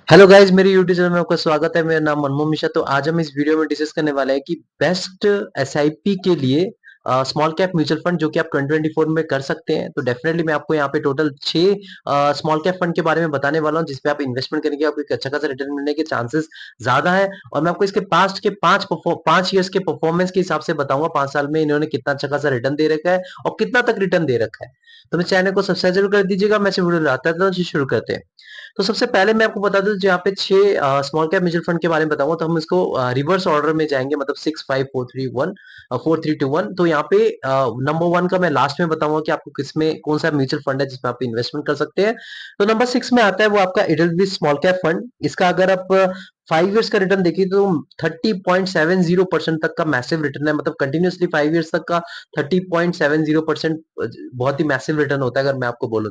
Hello guys, मेरे YouTube channel में आपका स्वागत है। मेरा नाम मनमोहन मिश्रा। तो आज हम इस वीडियो में डिस्कस करने वाले हैं कि बेस्ट एसआईपी के लिए स्मॉल कैप म्यूचुअल फंड जो कि आप 2024 में कर सकते हैं। तो डेफिनेटली मैं आपको यहाँ पे टोटल 6 स्मॉल कैप फंड के बारे में बताने वाला हूँ, जिसपे आप इन्वेस्टमेंट करेंगे आपको एक अच्छा खासा रिटर्न मिलने के चांसेस ज्यादा है। और मैं आपको इसके पास्ट के 5 ईयर्स के परफॉर्मेंस के हिसाब से बताऊंगा 5 साल में इन्होंने कितना अच्छा खासा रिटर्न दे रखा है और कितना तक रिटर्न दे रखा है। तो मेरे चैनल को सब्सक्राइब जरूर कर दीजिएगा। मैं वीडियो लाता था, शुरू करते हैं। तो सबसे पहले मैं आपको बता दूं, यहाँ पे 6 स्मॉल कैप म्यूचुअल फंड के बारे में बताऊंगा। तो हम इसको रिवर्स ऑर्डर में जाएंगे, मतलब 6 5 4 3 1 4 3 2 1। तो यहाँ पे नंबर 1 का मैं लास्ट में बताऊंगा कि आपको किसमें कौन सा म्यूचुअल फंड है जिसमें आप इन्वेस्टमेंट कर सकते हैं। तो नंबर 6 में आता है वो आपका इडलबी स्मॉल कैप फंड। इसका अगर आप 5 ईयर्स का रिटर्न देखिए तो 30.70% तक का मैसिव रिटर्न है। मतलब कंटिन्यूसली 5 ईयर्स तक का 30.70% बहुत ही मैसिव रिटर्न होता है, अगर मैं आपको बोलूं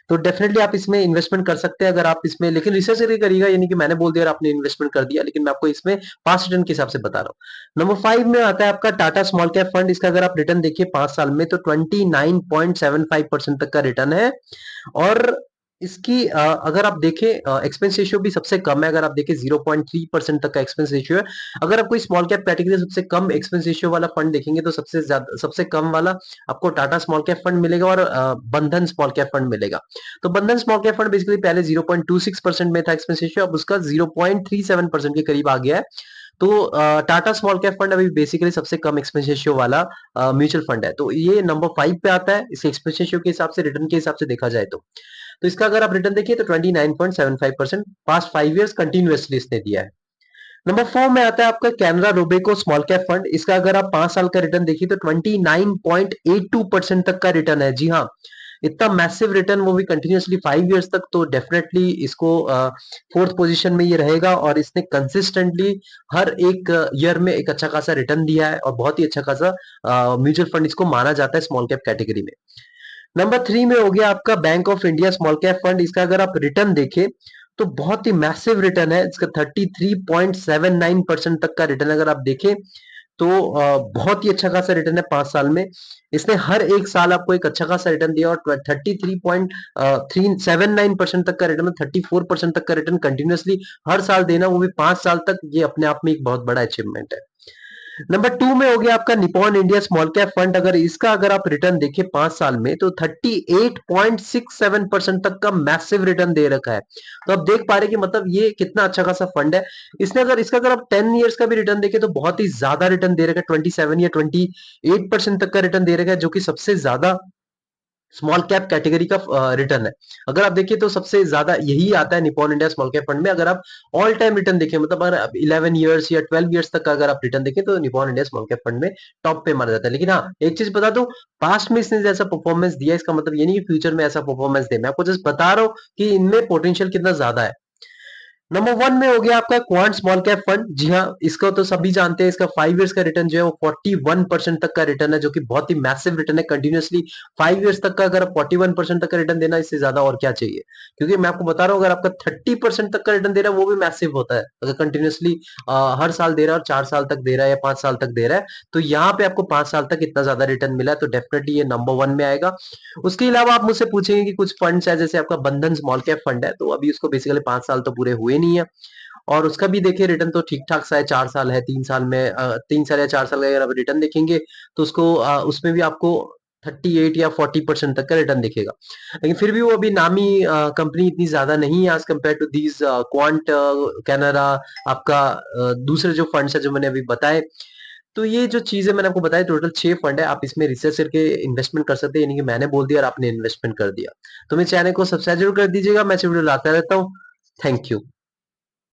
तो डेफिनेटली आप इसमें इन्वेस्टमेंट कर सकते हैं। अगर आप इसमें लेकिन रिसर्च करके करिएगा, यानी कि मैंने बोल दिया और आपने इन्वेस्टमेंट कर दिया, लेकिन मैं आपको इसमें पास्ट रिटर्न के हिसाब से बता रहा हूँ। नंबर 5 में आता है आपका टाटा स्मॉल कैप फंड। इसका अगर आप रिटर्न देखिए 5 साल में तो 29.75% तक का रिटर्न है। और इसकी अगर आप देखें एक्सपेंस रेशियो भी सबसे कम है। अगर आप देखें 0.3% तक का एक्सपेंस रेशियो है। अगर आप कोई स्मॉल कैप कैटेगरी सबसे कम एक्सपेंस रेशियो वाला फंड देखेंगे तो सबसे ज्यादा सबसे कम वाला आपको टाटा स्मॉल कैप फंड मिलेगा और बंधन स्मॉल कैप फंड मिलेगा। तो बंधन स्मॉल कैप फंड बेसिकली पहले 0.26% में था एक्सपेंस रेशियो, अब उसका 0.37% के करीब आ गया है। तो टाटा स्मॉल कैप फंड अभी बेसिकली सबसे कम एक्सपेंस रेशियो वाला म्यूचुअल फंड है। तो ये नंबर 5 पे आता है इस एक्सपेंस रेशियो के हिसाब से, रिटर्न के हिसाब से देखा जाए तो इसका अगर आप रिटर्न देखिए तो 29.75% पास्ट 5 ईयर्स कंटिन्यूअसली इसने दिया है। नंबर 4 में आता है आपका Canara Robeco small cap fund. इसका अगर आप 5 साल का रिटर्न देखिए तो 29.82% तक का रिटर्न है। जी हाँ, इतना मैसिव रिटर्न, वो भी कंटिन्यूअसली 5 ईयर्स तक। तो डेफिनेटली इसको फोर्थ पोजीशन में ये रहेगा और इसने कंसिस्टेंटली हर एक ईयर में एक अच्छा खासा रिटर्न दिया है और बहुत ही अच्छा खासा म्यूचुअल फंड इसको माना जाता है स्मॉल कैप कैटेगरी में। नंबर 3 में हो गया आपका bank of India small cap fund. इसका अगर आप रिटर्न देखें तो बहुत ही मैसिव रिटर्न है इसका। 33.79% तक का रिटर्न अगर आप देखें तो बहुत ही अच्छा खासा रिटर्न है 5 साल में। इसने हर एक साल आपको एक अच्छा खासा रिटर्न दिया और 33.379% तक का रिटर्न, 34% तक का रिटर्न कंटिन्यूअसली हर साल देना, वो भी 5 साल तक, ये अपने आप में एक बहुत बड़ा अचीवमेंट है। नंबर 2 में हो गया आपका Nippon India small cap fund. अगर इसका अगर आप रिटर्न देखें 5 साल में तो 38.67% तक का मैसिव रिटर्न दे रखा है। तो आप देख पा रहे हैं कि मतलब ये कितना अच्छा खासा फंड है। इसने अगर इसका अगर आप 10 ईयर्स का भी रिटर्न देखें तो बहुत ही ज्यादा रिटर्न दे रखा है। 27 या 28% तक का रिटर्न दे रखा है, जो कि सबसे ज्यादा स्मॉल कैप कैटेगरी का रिटर्न है। अगर आप देखिए तो सबसे ज्यादा यही आता है Nippon India small cap fund में। अगर आप ऑल टाइम रिटर्न देखें, मतलब अगर 11 ईयर्स या 12 ईयर्स तक का अगर आप रिटर्न देखें तो Nippon India small cap fund में टॉप पे माना जाता है। लेकिन हाँ, एक चीज बता दूं, पास्ट में इसने जैसा परफॉर्मेंस दिया इसका मतलब ये नहीं कि फ्यूचर में ऐसा परफॉर्मेंस दे। मैं आपको जस्ट बता रहा हूँ कि इनमें पोटेंशियल कितना ज्यादा है। नंबर 1 में हो गया आपका क्वांट स्मॉल कैप फंड। जी हाँ, इसको तो सभी जानते हैं। इसका 5 ईयर्स का रिटर्न जो है वो 41% तक का रिटर्न है, जो कि बहुत ही मैसिव रिटर्न है। कंटिन्यूअसली 5 ईयर्स तक का अगर 41% तक का रिटर्न देना, इससे ज्यादा और क्या चाहिए। क्योंकि मैं आपको बता रहा हूँ, अगर आपका 30% तक का रिटर्न दे रहा है वो भी मैसिव होता है। अगर कंटिन्यूअसली हर साल दे रहा है और 4 साल तक दे रहा है या 5 साल तक दे रहा है, तो यहाँ पे आपको 5 साल तक इतना ज्यादा रिटर्न मिला है, तो डेफिनेटली ये नंबर 1 में आएगा। उसके अलावा आप मुझसे पूछेंगे कि कुछ फंड्स है, जैसे आपका बंधन स्मॉल कैप फंड है, तो अभी उसको बेसिकली 5 साल तो पूरे हुए नहीं है और उसका भी देखिए रिटर्न तो ठीक ठाक सा है। 4 साल है, 3 साल में 3 साल या 4 साल का अगर आप रिटर्न देखेंगे तो उसको उसमें भी आपको 38 या 40% तक का रिटर्न दिखेगा। लेकिन फिर भी वो अभी नामी कंपनी इतनी ज्यादा नहीं है as compare to these Quant, Canara, आपका दूसरे जो फंड्स है जो मैंने अभी बताए। तो ये जो चीजें मैंने आपको बताया, टोटल 6 फंड है। आप इसमें रिसर्च करके इन्वेस्टमेंट कर सकते हैं, यानी कि मैंने बोल दिया और आपने इन्वेस्टमेंट कर दिया। तो मेरे चैनल को सब्सक्राइब जरूर कर दीजिएगा। मैं वीडियो लाता रहता हूँ। Thank you.